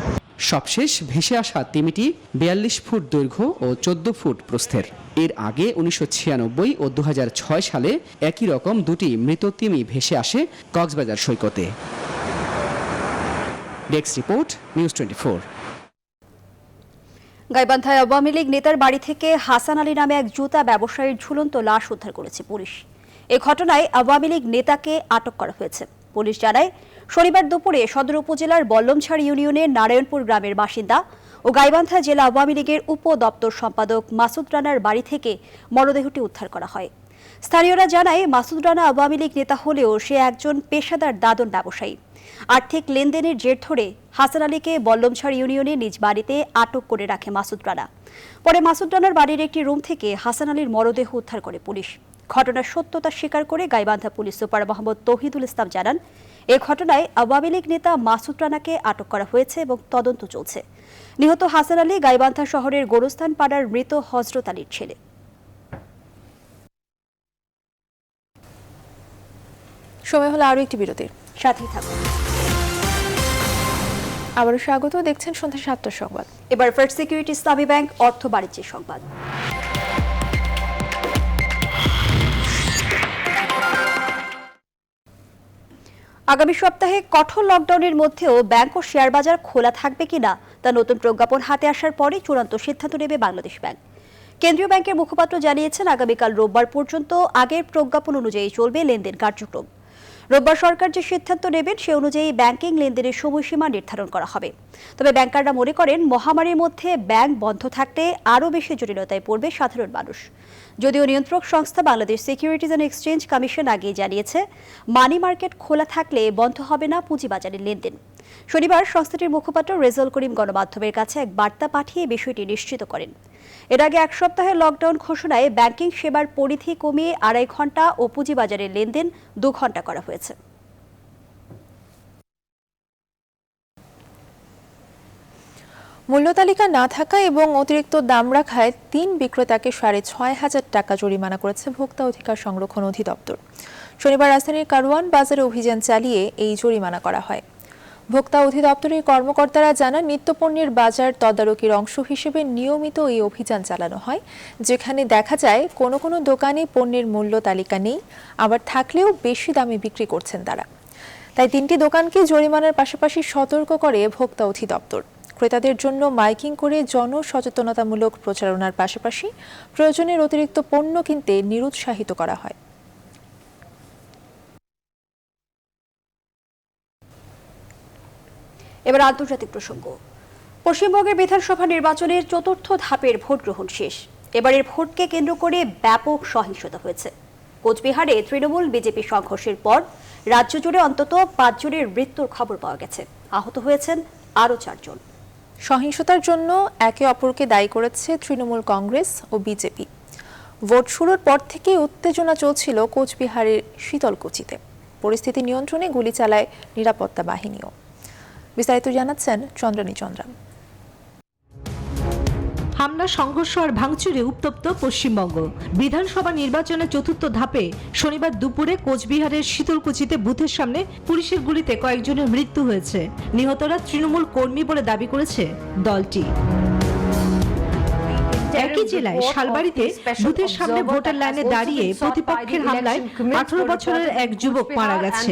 [SPEAKER 30] সবশেষ ভেসে আসা তিমিটি 42 ফুট দৈর্ঘ্য ও 14 ফুট প্রস্থের। এর আগে 1996 ও 2006 সালে একই রকম দুটি মৃত তিমি ভেসে আসে কক্সবাজার সৈকতে। Desk report, news 24।
[SPEAKER 1] গাইবান্ধায় আওয়ামী লীগ নেতার বাড়ি থেকে হাসান আলী নামে এক জুতা ব্যবসায়ীর ঝুলন্ত লাশ উদ্ধার করেছে পুলিশ। এ ঘটনায় আওয়ামী লীগ নেতাকে আটক করা হয়েছে। পুলিশ জানায়, শনিবার দুপুরে সদর উপজেলার বল্লমছড়ি ইউনিয়নের নারায়ণপুর গ্রামের বাসিন্দা ও গাইবান্ধা জেলা আওয়ামী লীগের উপ দপ্তর সম্পাদক মাসুদ রানার বাড়ি থেকে মরদেহটি উদ্ধার করা হয়। স্থানীয়রা জানায়, মাসুদ রানা আওয়ামী লীগ নেতা হলেও সে একজন পেশাদার দাদন ব্যবসায়ী। আর্থিক লেনদেনের জের ধরে হাসান আলীকে বল্লমছড়ি ইউনিয়নে নিজ বাড়িতে আটক করে রাখে মাসুদ রানা। পরে মাসুদ রানার বাড়ির একটি রুম থেকে হাসান আলীর মরদেহ উদ্ধার করে পুলিশ। ঘটনার সত্যতা স্বীকার করে গাইবান্ধা পুলিশ সুপার মোহাম্মদ তৌহিদুল ইসলাম জানান, এ ঘটনায় আওয়ামী লীগ নেতা মাসুদ রানাকে আটক করা হয়েছে এবং তদন্ত চলছে। নিহত হাসান আলী গাইবান্ধা শহরের গোরস্থান পাড়ার মৃত হযরত আলীর ছেলে।
[SPEAKER 2] সময় হলো আরও একটি বিরতির,
[SPEAKER 1] সাথেই থাকুন।
[SPEAKER 2] আবারও স্বাগত, দেখছেন সন্ধ্যা 7টার সংবাদ।
[SPEAKER 1] এবার ফার্স্ট সিকিউরিটি ইসলামী ব্যাংক অর্থ বাণিজ্যের সংবাদ। আগামী সপ্তাহে কঠোর লকডাউনের মধ্যেও ব্যাংক ও শেয়ার বাজার খোলা থাকবে কিনা তা নতুন প্রজ্ঞাপন হাতে আসার পরে চূড়ান্ত সিদ্ধান্ত নেবে বাংলাদেশ ব্যাংক। কেন্দ্রীয় ব্যাংকের মুখপাত্র জানিয়েছেন, আগামীকাল রোববার পর্যন্ত আগের প্রজ্ঞাপন অনুযায়ী চলবে লেনদেন কার্যক্রম। রোববার সরকার যে সিদ্ধান্ত নেবেন সে অনুযায়ী ব্যাংকিং লেনদেনের সময়সীমা নির্ধারণ করা হবে। তবে ব্যাংকাররা মনে করেন, মহামারীর মধ্যে ব্যাংক বন্ধ থাকলে আরও বেশি জটিলতায় পড়বে সাধারণ মানুষ। যদিও নিয়ন্ত্রক সংস্থা Bangladesh securities and exchange commission আগেই জানিয়েছে, মানি মার্কেট খোলা থাকলে বন্ধ হবে না পুঁজিবাজারের লেনদেন। শনিবার সংস্থাটির মুখপাত্র রেজাউল করিম গণমাধ্যমের কাছে এক বার্তা পাঠিয়ে বিষয়টি নিশ্চিত করেন। এর আগে এক সপ্তাহের লকডাউন ঘোষণায় ব্যাংকিং সেবার পরিধি কমিয়ে 2.5 ঘন্টা ও পুঁজিবাজারের লেনদেন 2 ঘন্টা করা হয়েছে।
[SPEAKER 2] মূল্য তালিকা না থাকা এবং অতিরিক্ত দাম রাখায় 3 বিক্রেতাকে 6,500 টাকা জরিমানা করেছে ভোক্তা অধিকার সংরক্ষণ অধিদপ্তর। শনিবার রাজধানীর কারওয়ান বাজারে অভিযান চালিয়ে এই জরিমানা করা হয়। ভোক্তা অধিদপ্তরের কর্মকর্তারা জানান, নিত্যপণ্যের বাজার তদারকির অংশ হিসেবে নিয়মিত এই অভিযান চালানো হয়, যেখানে দেখা যায় কোনো কোনো দোকানে পণ্যের মূল্য তালিকা নেই, আবার থাকলেও বেশি দামে বিক্রি করছেন তারা। তাই 3টি দোকানকে জরিমানার পাশাপাশি সতর্ক করে ভোক্তা অধিদপ্তর। ক্রেতাদের জন্য মাইকিং করে জনসচেতনতামূলক প্রচারণার পাশাপাশি প্রয়োজনের অতিরিক্ত পণ্য কিনতে নিরুৎসাহিত করা হয়।
[SPEAKER 1] এবার আন্তর্জাতিক প্রসঙ্গ। পশ্চিমবঙ্গের বিধানসভা নির্বাচনের 4র্থ ধাপের ভোট গ্রহণ শেষ। এবারের ভোটকে কেন্দ্র করে ব্যাপক সহিংসতা হয়েছে। কোচবিহারে তৃণমূল বিজেপি সংঘর্ষের পর রাজ্য জুড়ে অন্তত 5 জনের মৃত্যুর খবর পাওয়া গেছে। আহত হয়েছেন আরও 4 জন।
[SPEAKER 2] সহিংসতার জন্য একে অপরকে দায়ী করেছে তৃণমূল কংগ্রেস ও বিজেপি। ভোট শুরুর পর থেকে উত্তেজনা চলছিল কোচবিহারের শীতলকুচিতে। পরিস্থিতি নিয়ন্ত্রণে গুলি চালায় নিরাপত্তা বাহিনীও। বিস্তারিত জানাচ্ছেন চন্দ্রানী চন্দ্রা।
[SPEAKER 3] হামলা, সংঘর্ষ আর ভাঙচুরে উত্তপ্ত পশ্চিমবঙ্গ। বিধানসভা নির্বাচনের 4র্থ ধাপে শনিবার দুপুরে কোচবিহারের শীতলকুচিতে বুথের সামনে পুলিশের গুলিতে কয়েকজনের মৃত্যু হয়েছে। নিহতরা তৃণমূল কর্মী বলে দাবি করেছে দলটি। একই জেলায় শালবাড়িতে বুথের সামনে ভোটার লাইনে দাঁড়িয়ে প্রতিপক্ষের হামলায় 18 বছরের এক যুবক মারা গেছে।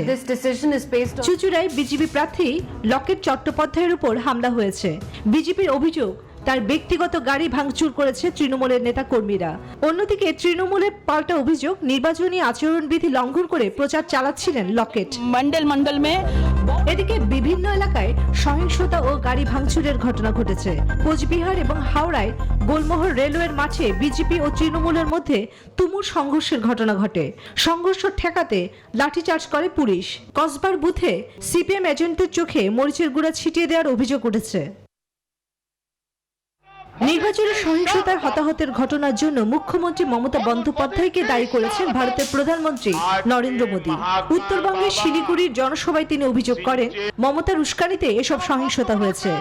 [SPEAKER 3] চুচুড়ায় বিজেপি প্রার্থী লকেট চট্টোপাধ্যায়ের উপর হামলা হয়েছে। বিজেপির অভিযোগ, তার ব্যক্তিগত গাড়ি ভাঙচুর করেছে তৃণমূলের নেতা কর্মীরা। অন্যদিকে তৃণমূলের পাল্টা অভিযোগ, নির্বাচনী আচরণবিধি লঙ্ঘন করে প্রচার চালাচ্ছিলেন লকেট।
[SPEAKER 4] মন্ডল মে
[SPEAKER 3] এদিকে বিভিন্ন এলাকায় সহিংসতা ও গাড়ি ভাঙচুরের ঘটনা ঘটেছে। কোচবিহার এবং হাওড়ায় গোলমোহর রেলওয়ের মাঠে বিজেপি ও তৃণমূলের মধ্যে তুমুল সংঘর্ষের ঘটনা ঘটে। সংঘর্ষ ঠেকাতে লাঠিচার্জ করে পুলিশ। কসবার বুথে সিপিএম এজেন্টের চোখে মরিচের গুঁড়া ছিটিয়ে দেওয়ার অভিযোগ উঠেছে। নির্বাচনের সহিংসতায় হতাহতের ঘটনার জন্য মুখ্যমন্ত্রী মমতা বন্দ্যোপাধ্যায়কে দায়ী করেছেন ভারতের প্রধানমন্ত্রী নরেন্দ্র মোদী। উত্তরবঙ্গের শিলিগুড়ির জনসভায় তিনি অভিযোগ করেন, মমতার উস্কানিতে এসব সহিংসতা হয়েছে।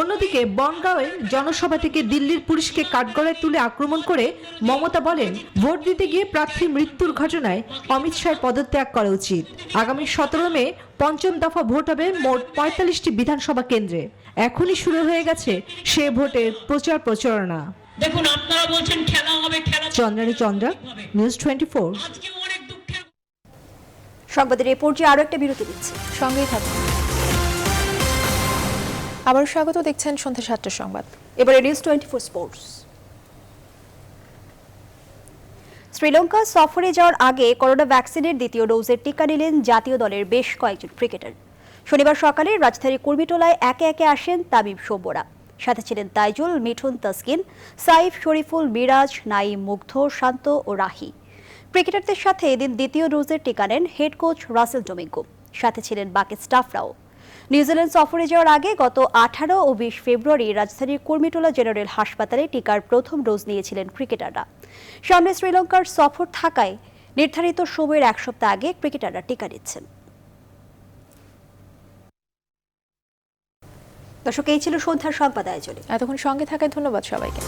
[SPEAKER 3] অন্যদিকে বনগাঁওয়ে জনসভা থেকে দিল্লির পুলিশকে কাঠগড়ায় তুলে আক্রমণ করে মমতা বলেন, ভোট দিতে গিয়ে প্রার্থীর মৃত্যুর ঘটনায় অমিত শাহের পদত্যাগ করা উচিত। আগামী 17 মে পঞ্চম দফা ভোট হবে মোট 45টি বিধানসভা কেন্দ্রে। এখনই শুরু হয়ে গেছে সে ভোটের প্রচার প্রচারণা।
[SPEAKER 4] দেখুন, আপনারা বলছেন খেলা হবে, খেলা।
[SPEAKER 3] চন্দ্রানী চন্দ্রা, নিউজ 24।
[SPEAKER 1] সংবাদের এই পর্যায়ে আরো একটা বিরতি দিচ্ছি,
[SPEAKER 2] সঙ্গেই থাকুন। আবার স্বাগত, দেখছেন সন্ধ্যা 7টার সংবাদ।
[SPEAKER 1] এবারে নিউজ 24 স্পোর্টস। শ্রীলঙ্কা সফরে যাওয়ার আগে করোনা ভ্যাকসিনের দ্বিতীয় ডোজের টিকা নিলেন জাতীয় দলের বেশ কয়েকজন ক্রিকেটার। শনিবার সকালে রাজধানীর কুর্মিটোলায় একে একে আসেন তামিম সৌম্যরা। সাথে ছিলেন তাইজুল, মিঠুন, তাসকিন, সাইফ, শরীফুল, মিরাজ, নাইম, মুগ্ধ, শান্ত ও রাহি। ক্রিকেটারদের সাথে এদিন দ্বিতীয় ডোজের টিকা নেন হেড কোচ রাসেল ডোমিঙ্গো। সাথে ছিলেন বাকি স্টাফরাও। নিউজিল্যান্ড সফরে যাওয়ার আগে গত 18 ও 20 ফেব্রুয়ারি রাজধানীর কুর্মিটোলা জেনারেল হাসপাতালে টিকার প্রথম ডোজ নিয়েছিলেন ক্রিকেটাররা। সামনে শ্রীলঙ্কার সফর থাকায় নির্ধারিত সময়ের এক সপ্তাহ আগে ক্রিকেটাররা টিকা নিচ্ছেন। দর্শক, এই ছিল সন্ধ্যার সংবাদ আয়োজনে।
[SPEAKER 2] এতক্ষণ সঙ্গে থাকায় ধন্যবাদ সবাইকে।